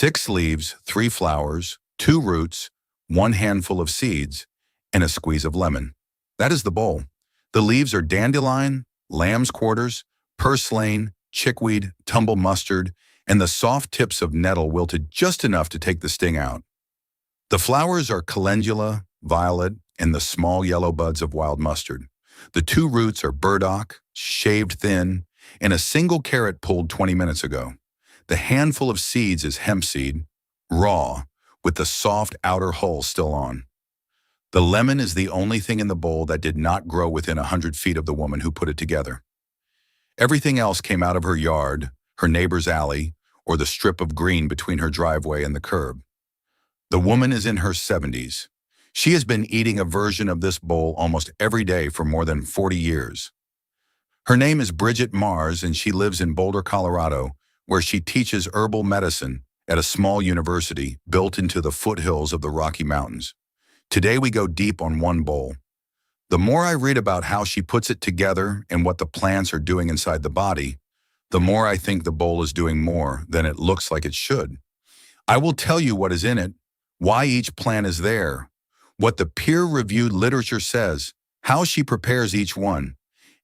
6 leaves, 3 flowers, 2 roots, 1 handful of seeds, and a squeeze of lemon. That is the bowl. The leaves are dandelion, lamb's quarters, purslane, chickweed, tumble mustard, and the soft tips of nettle wilted just enough to take the sting out. The flowers are calendula, violet, and the small yellow buds of wild mustard. The 2 roots are burdock, shaved thin, and a single carrot pulled 20 minutes ago. The handful of seeds is hemp seed, raw, with the soft outer hull still on. The lemon is the only thing in the bowl that did not grow within 100 feet of the woman who put it together. Everything else came out of her yard, her neighbor's alley, or the strip of green between her driveway and the curb. The woman is in her 70s. She has been eating a version of this bowl almost every day for more than 40 years. Her name is Brigitte Mars, and she lives in Boulder, Colorado, where she teaches herbal medicine at a small university built into the foothills of the Rocky Mountains. Today we go deep on one bowl. The more I read about how she puts it together and what the plants are doing inside the body, the more I think the bowl is doing more than it looks like it should. I will tell you what is in it, why each plant is there, what the peer-reviewed literature says, how she prepares each one,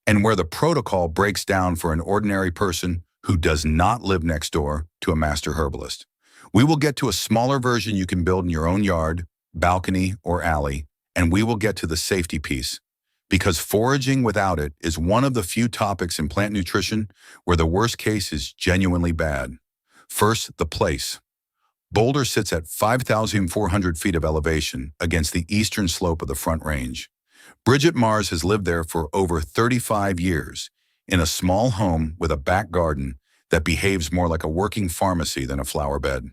and where the protocol breaks down for an ordinary person who does not live next door to a master herbalist. We will get to a smaller version you can build in your own yard, balcony, or alley, and we will get to the safety piece, because foraging without it is one of the few topics in plant nutrition where the worst case is genuinely bad. First, the place. Boulder sits at 5,400 feet of elevation against the eastern slope of the Front Range. Brigitte Mars has lived there for over 35 years in a small home with a back garden that behaves more like a working pharmacy than a flower bed.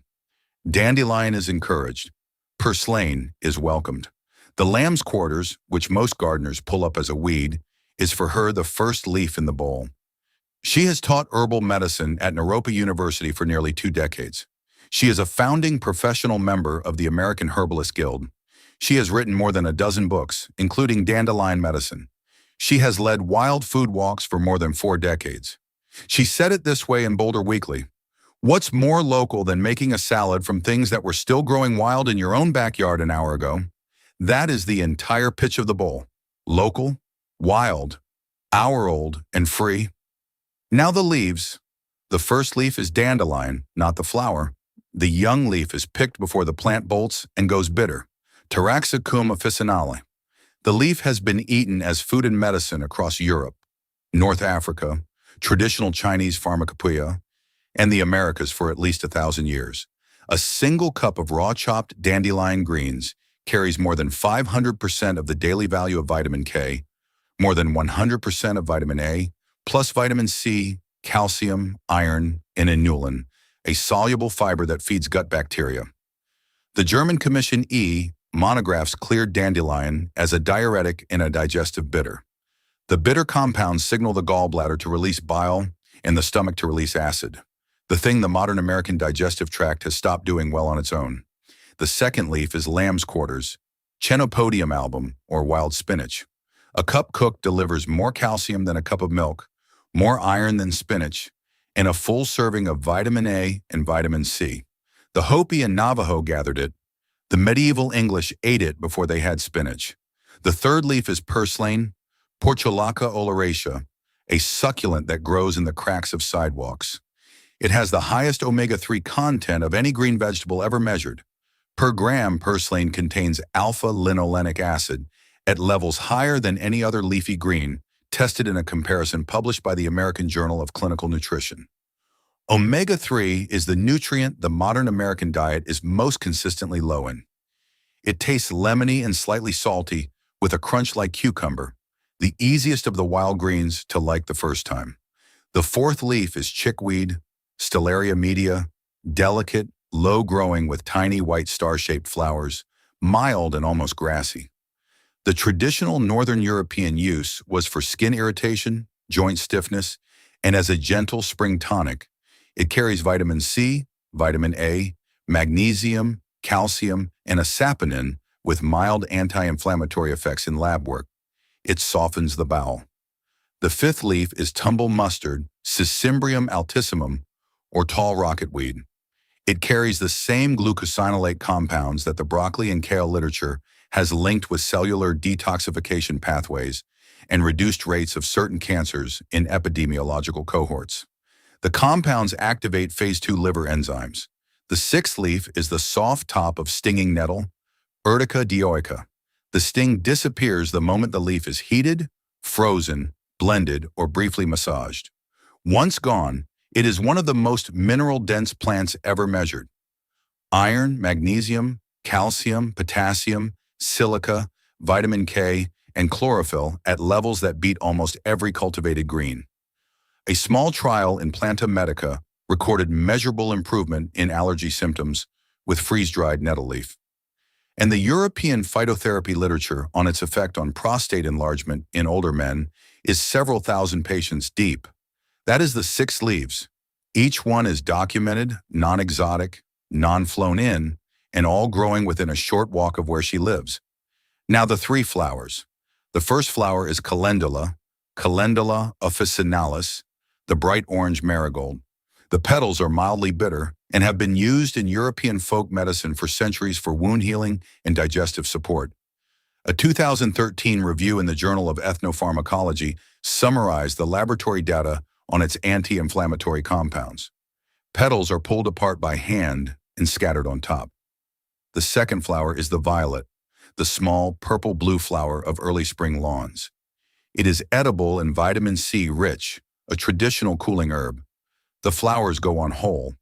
Dandelion is encouraged. Purslane is welcomed. The lamb's quarters, which most gardeners pull up as a weed, is for her the first leaf in the bowl. She has taught herbal medicine at Naropa University for nearly 2 decades. She is a founding professional member of the American Herbalist Guild. She has written more than a dozen books, including Dandelion Medicine. She has led wild food walks for more than 4 decades. She said it this way in Boulder Weekly: "What's more local than making a salad from things that were still growing wild in your own backyard an hour ago?" That is the entire pitch of the bowl. Local, wild, hour-old, and free. Now the leaves. The first leaf is dandelion, not the flower. The young leaf is picked before the plant bolts and goes bitter. Taraxacum officinale. The leaf has been eaten as food and medicine across Europe, North Africa, traditional Chinese pharmacopoeia, and the Americas for at least 1,000 years. A single cup of raw chopped dandelion greens carries more than 500% of the daily value of vitamin K, more than 100% of vitamin A, plus vitamin C, calcium, iron, and inulin, a soluble fiber that feeds gut bacteria. The German Commission E monographs cleared dandelion as a diuretic and a digestive bitter. The bitter compounds signal the gallbladder to release bile and the stomach to release acid, the thing the modern American digestive tract has stopped doing well on its own. The second leaf is lamb's quarters, Chenopodium album, or wild spinach. A cup cooked delivers more calcium than a cup of milk, more iron than spinach, and a full serving of vitamin A and vitamin C. The Hopi and Navajo gathered it. The medieval English ate it before they had spinach. The third leaf is purslane, Portulaca oleracea, a succulent that grows in the cracks of sidewalks. It has the highest omega-3 content of any green vegetable ever measured. Per gram, purslane contains alpha-linolenic acid at levels higher than any other leafy green, tested in a comparison published by the American Journal of Clinical Nutrition. Omega-3 is the nutrient the modern American diet is most consistently low in. It tastes lemony and slightly salty with a crunch like cucumber, the easiest of the wild greens to like the first time. The fourth leaf is chickweed, Stellaria media, delicate, low-growing with tiny white star-shaped flowers, mild and almost grassy. The traditional Northern European use was for skin irritation, joint stiffness, and as a gentle spring tonic. It carries vitamin C, vitamin A, magnesium, calcium, and a saponin with mild anti-inflammatory effects in lab work. It softens the bowel. The fifth leaf is tumble mustard, Cicimbrium altissimum, or tall rocketweed. It carries the same glucosinolate compounds that the broccoli and kale literature has linked with cellular detoxification pathways and reduced rates of certain cancers in epidemiological cohorts. The compounds activate phase 2 liver enzymes. The sixth leaf is the soft top of stinging nettle, Urtica dioica. The sting disappears the moment the leaf is heated, frozen, blended, or briefly massaged. Once gone, it is one of the most mineral-dense plants ever measured. Iron, magnesium, calcium, potassium, silica, vitamin K, and chlorophyll at levels that beat almost every cultivated green. A small trial in Planta Medica recorded measurable improvement in allergy symptoms with freeze-dried nettle leaf. And the European phytotherapy literature on its effect on prostate enlargement in older men is several thousand patients deep. That is the 6 leaves. Each one is documented, non-exotic, non-flown in, and all growing within a short walk of where she lives. Now the 3 flowers. The first flower is Calendula, Calendula officinalis, the bright orange marigold. The petals are mildly bitter and have been used in European folk medicine for centuries for wound healing and digestive support. A 2013 review in the Journal of Ethnopharmacology summarized the laboratory data on its anti-inflammatory compounds. Petals are pulled apart by hand and scattered on top. The second flower is the violet, the small purple-blue flower of early spring lawns. It is edible and vitamin C rich, a traditional cooling herb. The flowers go on whole.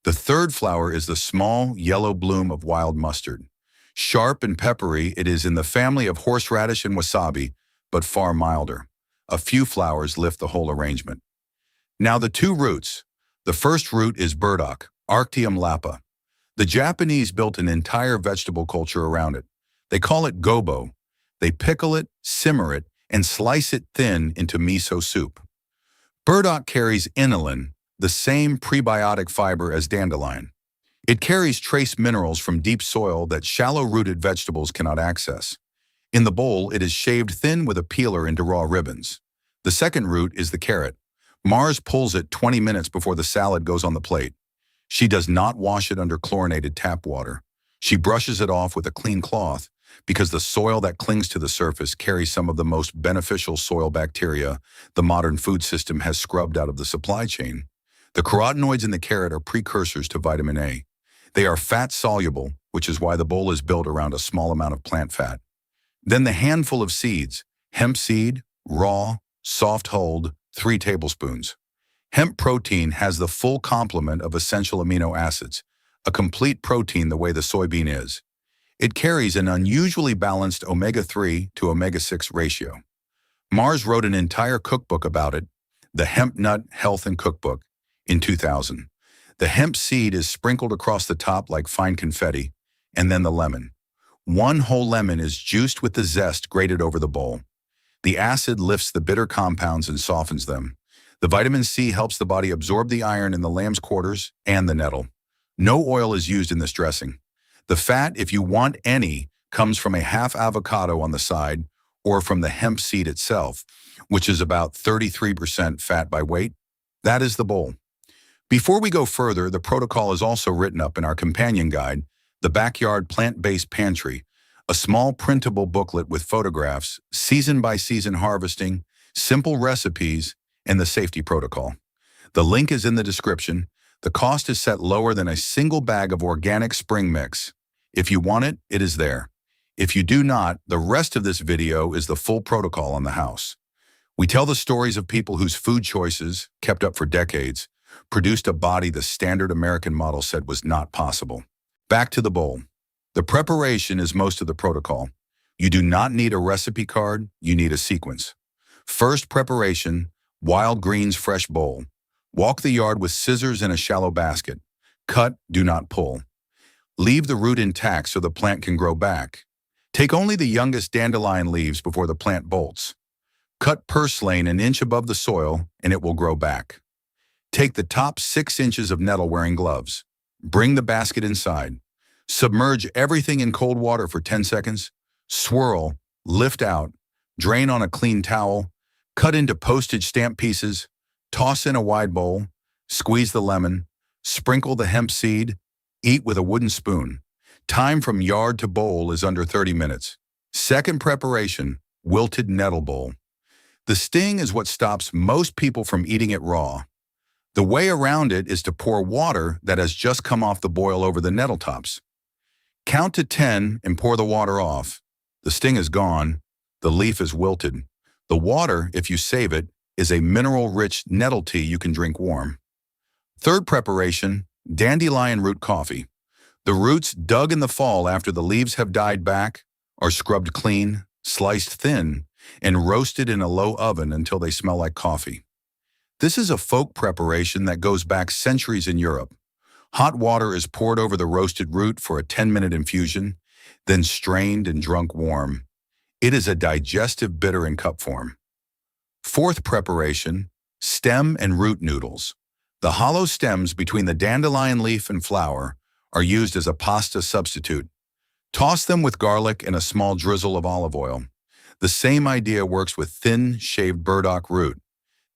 The third flower is the small yellow bloom of wild mustard. Sharp and peppery, it is in the family of horseradish and wasabi, but far milder. A few flowers lift the whole arrangement. Now the 2 roots. The first root is burdock, Arctium lapa. The Japanese built an entire vegetable culture around it. They call it gobo. They pickle it, simmer it, and slice it thin into miso soup. Burdock carries inulin, the same prebiotic fiber as dandelion. It carries trace minerals from deep soil that shallow-rooted vegetables cannot access. In the bowl, it is shaved thin with a peeler into raw ribbons. The second root is the carrot. Mars pulls it 20 minutes before the salad goes on the plate. She does not wash it under chlorinated tap water. She brushes it off with a clean cloth because the soil that clings to the surface carries some of the most beneficial soil bacteria the modern food system has scrubbed out of the supply chain. The carotenoids in the carrot are precursors to vitamin A. They are fat-soluble, which is why the bowl is built around a small amount of plant fat. Then the handful of seeds, hemp seed, raw, soft-hulled, 3 tablespoons. Hemp protein has the full complement of essential amino acids, a complete protein the way the soybean is. It carries an unusually balanced omega-3 to omega-6 ratio. Mars wrote an entire cookbook about it, the Hemp Nut Health and Cookbook, in 2000. The hemp seed is sprinkled across the top like fine confetti, and then the lemon. 1 whole lemon is juiced with the zest grated over the bowl. The acid lifts the bitter compounds and softens them. The vitamin C helps the body absorb the iron in the lamb's quarters and the nettle. No oil is used in this dressing. The fat, if you want any, comes from a half avocado on the side or from the hemp seed itself, which is about 33% fat by weight. That is the bowl. Before we go further, the protocol is also written up in our companion guide, The Backyard Plant-Based Pantry, a small printable booklet with photographs, season-by-season harvesting, simple recipes, and the safety protocol. The link is in the description. The cost is set lower than a single bag of organic spring mix. If you want it, it is there. If you do not, the rest of this video is the full protocol on the house. We tell the stories of people whose food choices, kept up for decades, produced a body the standard American model said was not possible. Back to the bowl. The preparation is most of the protocol. You do not need a recipe card, you need a sequence. First preparation, wild greens fresh bowl. Walk the yard with scissors in a shallow basket. Cut, do not pull. Leave the root intact so the plant can grow back. Take only the youngest dandelion leaves before the plant bolts. Cut purslane an inch above the soil and it will grow back. Take the top 6 inches of nettle wearing gloves. Bring the basket inside. Submerge everything in cold water for 10 seconds. Swirl, lift out, drain on a clean towel, cut into postage stamp pieces, toss in a wide bowl, squeeze the lemon, Sprinkle the hemp seed. Eat with a wooden spoon. Time from yard to bowl is under 30 minutes. Second preparation, wilted nettle bowl. The sting is what stops most people from eating it raw. The way around it is to pour water that has just come off the boil over the nettle tops. Count to 10 and pour the water off. The sting is gone. The leaf is wilted. The water, if you save it, is a mineral-rich nettle tea you can drink warm. Third preparation, dandelion root coffee. The roots dug in the fall after the leaves have died back are scrubbed clean, sliced thin, and roasted in a low oven until they smell like coffee. This is a folk preparation that goes back centuries in Europe. Hot water is poured over the roasted root for a 10-minute infusion, then strained and drunk warm. It is a digestive bitter in cup form. Fourth preparation, stem and root noodles. The hollow stems between the dandelion leaf and flower are used as a pasta substitute. Toss them with garlic and a small drizzle of olive oil. The same idea works with thin, shaved burdock root.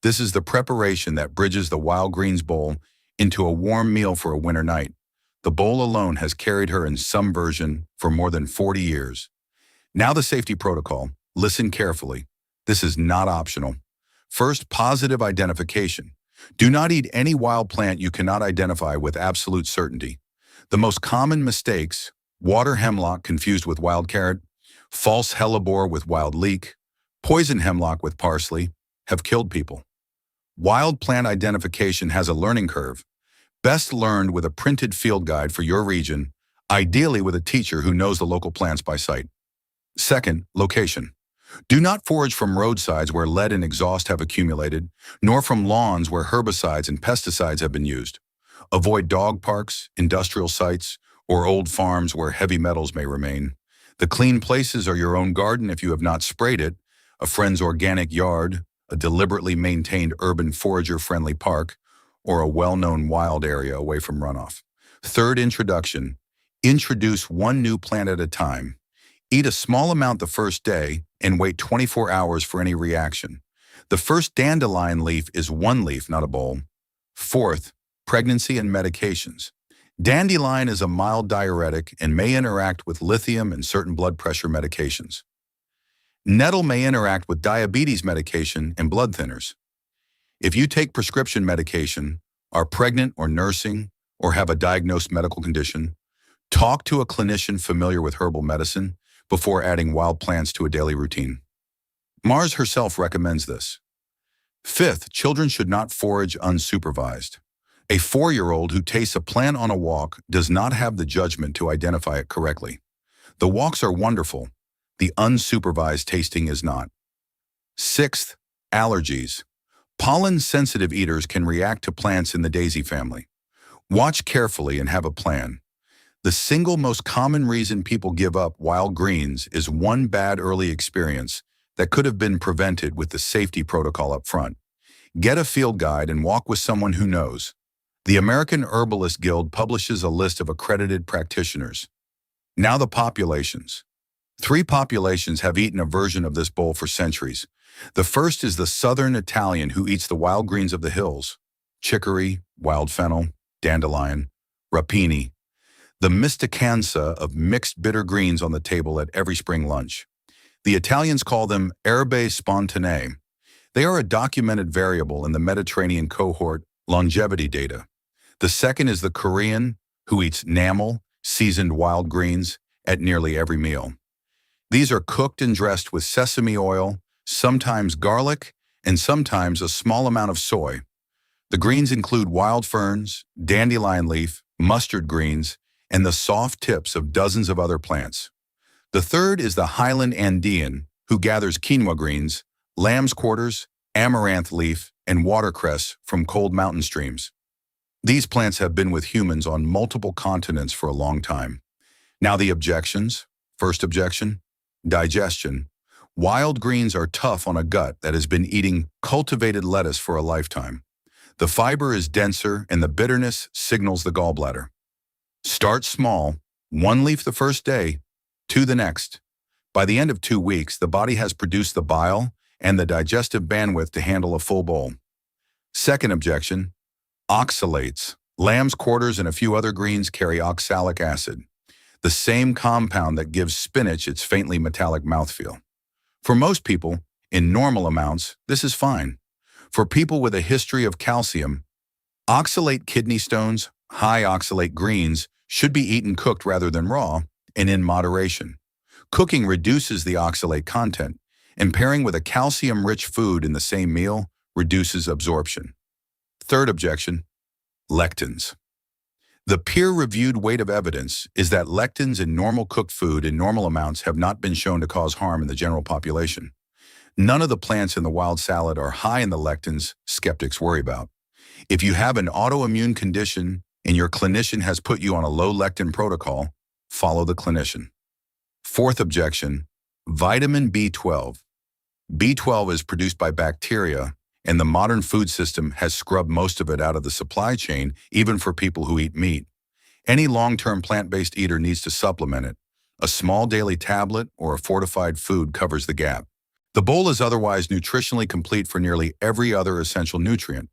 This is the preparation that bridges the wild greens bowl into a warm meal for a winter night. The bowl alone has carried her in some version for more than 40 years. Now the safety protocol. Listen carefully. This is not optional. First, positive identification. Do not eat any wild plant you cannot identify with absolute certainty. The most common mistakes: water hemlock confused with wild carrot, false hellebore with wild leek, poison hemlock with parsley, have killed people. Wild plant identification has a learning curve. Best learned with a printed field guide for your region, ideally with a teacher who knows the local plants by sight. Second, location. Do not forage from roadsides where lead and exhaust have accumulated, nor from lawns where herbicides and pesticides have been used. Avoid dog parks, industrial sites, or old farms where heavy metals may remain. The clean places are your own garden if you have not sprayed it, a friend's organic yard, a deliberately maintained urban forager-friendly park, or a well-known wild area away from runoff. Third, introduction. Introduce one new plant at a time. Eat a small amount the first day and wait 24 hours for any reaction. The first dandelion leaf is one leaf, not a bowl. Fourth, pregnancy and medications. Dandelion is a mild diuretic and may interact with lithium and certain blood pressure medications. Nettle may interact with diabetes medication and blood thinners. If you take prescription medication, are pregnant or nursing, or have a diagnosed medical condition, talk to a clinician familiar with herbal medicine before adding wild plants to a daily routine. Mars herself recommends this. Fifth, children should not forage unsupervised. A 4-year-old who tastes a plant on a walk does not have the judgment to identify it correctly. The walks are wonderful. The unsupervised tasting is not. Sixth, allergies. Pollen-sensitive eaters can react to plants in the daisy family. Watch carefully and have a plan. The single most common reason people give up wild greens is one bad early experience that could have been prevented with the safety protocol up front. Get a field guide and walk with someone who knows. The American Herbalist Guild publishes a list of accredited practitioners. Now the populations. 3 populations have eaten a version of this bowl for centuries. The first is the Southern Italian who eats the wild greens of the hills: chicory, wild fennel, dandelion, rapini. The mistacanza of mixed bitter greens on the table at every spring lunch. The Italians call them erbe spontanee. They are a documented variable in the Mediterranean cohort longevity data. The second is the Korean, who eats enamel, seasoned wild greens at nearly every meal. These are cooked and dressed with sesame oil, sometimes garlic, and sometimes a small amount of soy. The greens include wild ferns, dandelion leaf, mustard greens, and the soft tips of dozens of other plants. The third is the Highland Andean, who gathers quinoa greens, lamb's quarters, amaranth leaf, and watercress from cold mountain streams. These plants have been with humans on multiple continents for a long time. Now the objections. First objection, digestion. Wild greens are tough on a gut that has been eating cultivated lettuce for a lifetime. The fiber is denser and the bitterness signals the gallbladder. Start small, 1 leaf the first day, 2 the next. By the end of 2 weeks, the body has produced the bile and the digestive bandwidth to handle a full bowl. Second objection, oxalates. Lamb's quarters and a few other greens carry oxalic acid, the same compound that gives spinach its faintly metallic mouthfeel. For most people, in normal amounts, this is fine. For people with a history of calcium, oxalate kidney stones, high oxalate greens should be eaten cooked rather than raw and in moderation. Cooking reduces the oxalate content, and pairing with a calcium-rich food in the same meal reduces absorption. Third objection, lectins. The peer-reviewed weight of evidence is that lectins in normal cooked food in normal amounts have not been shown to cause harm in the general population. None of the plants in the wild salad are high in the lectins skeptics worry about. If you have an autoimmune condition and your clinician has put you on a low lectin protocol, follow the clinician. Fourth objection, vitamin B12. B12 is produced by bacteria, and the modern food system has scrubbed most of it out of the supply chain, even for people who eat meat. Any long-term plant-based eater needs to supplement it. A small daily tablet or a fortified food covers the gap. The bowl is otherwise nutritionally complete for nearly every other essential nutrient.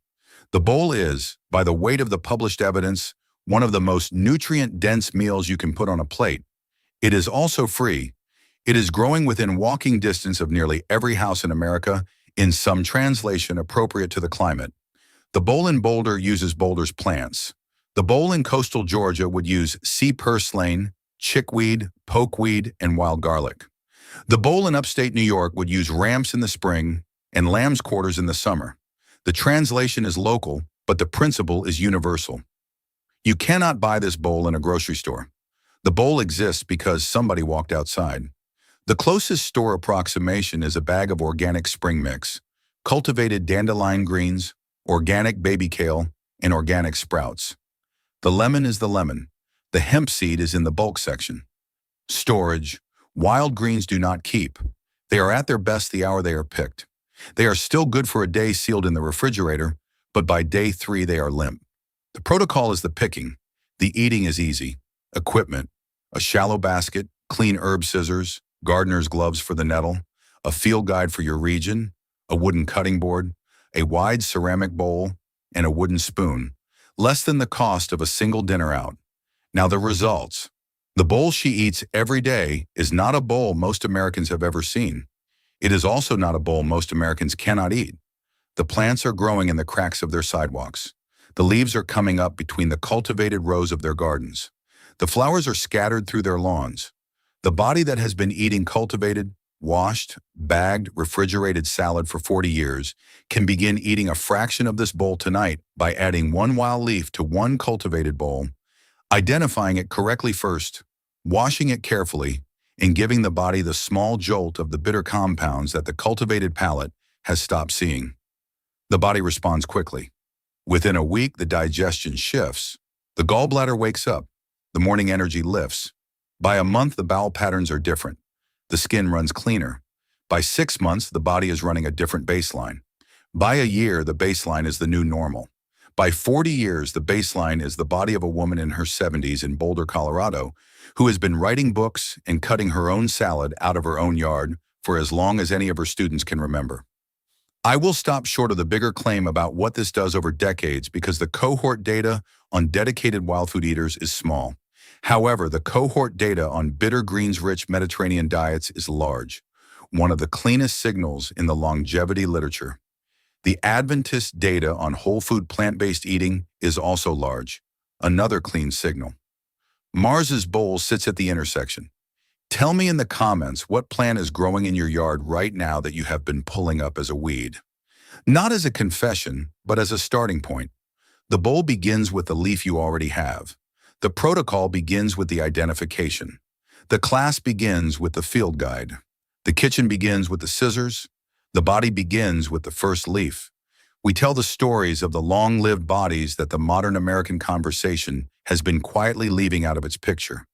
The bowl is, by the weight of the published evidence, one of the most nutrient-dense meals you can put on a plate. It is also free. It is growing within walking distance of nearly every house in America, in some translation appropriate to the climate. The bowl in Boulder uses Boulder's plants. The bowl in coastal Georgia would use sea purslane, chickweed, pokeweed, and wild garlic. The bowl in upstate New York would use ramps in the spring and lamb's quarters in the summer. The translation is local, but the principle is universal. You cannot buy this bowl in a grocery store. The bowl exists because somebody walked outside. The closest store approximation is a bag of organic spring mix, cultivated dandelion greens, organic baby kale, and organic sprouts. The lemon is the lemon. The hemp seed is in the bulk section. Storage. Wild greens do not keep. They are at their best the hour they are picked. They are still good for a day sealed in the refrigerator, but by day 3 they are limp. The protocol is the picking. The eating is easy. Equipment. A shallow basket, clean herb scissors, gardener's gloves for the nettle, a field guide for your region, a wooden cutting board, a wide ceramic bowl, and a wooden spoon. Less than the cost of a single dinner out. Now the results. The bowl she eats every day is not a bowl most Americans have ever seen. It is also not a bowl most Americans cannot eat. The plants are growing in the cracks of their sidewalks. The leaves are coming up between the cultivated rows of their gardens. The flowers are scattered through their lawns. The body that has been eating cultivated, washed, bagged, refrigerated salad for 40 years can begin eating a fraction of this bowl tonight by adding 1 wild leaf to 1 cultivated bowl, identifying it correctly first, washing it carefully, and giving the body the small jolt of the bitter compounds that the cultivated palate has stopped seeing. The body responds quickly. Within a week, the digestion shifts. The gallbladder wakes up. The morning energy lifts. By a month, the bowel patterns are different. The skin runs cleaner. By 6 months, the body is running a different baseline. By a year, the baseline is the new normal. By 40 years, the baseline is the body of a woman in her 70s in Boulder, Colorado, who has been writing books and cutting her own salad out of her own yard for as long as any of her students can remember. I will stop short of the bigger claim about what this does over decades because the cohort data on dedicated wild food eaters is small. However, the cohort data on bitter greens-rich Mediterranean diets is large, one of the cleanest signals in the longevity literature. The Adventist data on whole food plant-based eating is also large, another clean signal. Mars's bowl sits at the intersection. Tell me in the comments what plant is growing in your yard right now that you have been pulling up as a weed. Not as a confession, but as a starting point. The bowl begins with the leaf you already have. The protocol begins with the identification. The class begins with the field guide. The kitchen begins with the scissors. The body begins with the first leaf. We tell the stories of the long-lived bodies that the modern American conversation has been quietly leaving out of its picture.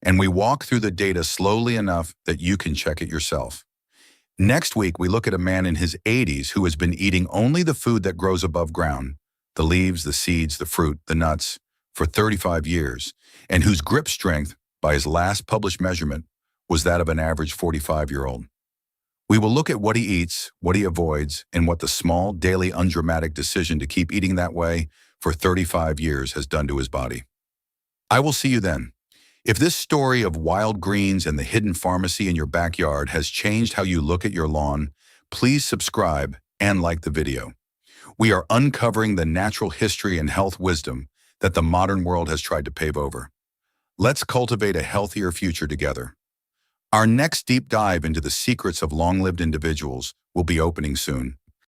And we walk through the data slowly enough that you can check it yourself. Next week, we look at a man in his 80s who has been eating only the food that grows above ground, the leaves, the seeds, the fruit, the nuts, for 35 years, and whose grip strength, by his last published measurement, was that of an average 45-year-old. We will look at what he eats, what he avoids, and what the small, daily, undramatic decision to keep eating that way for 35 years has done to his body. I will see you then. If this story of wild greens and the hidden pharmacy in your backyard has changed how you look at your lawn, please subscribe and like the video. We are uncovering the natural history and health wisdom that the modern world has tried to pave over. Let's cultivate a healthier future together. Our next deep dive into the secrets of long-lived individuals will be opening soon.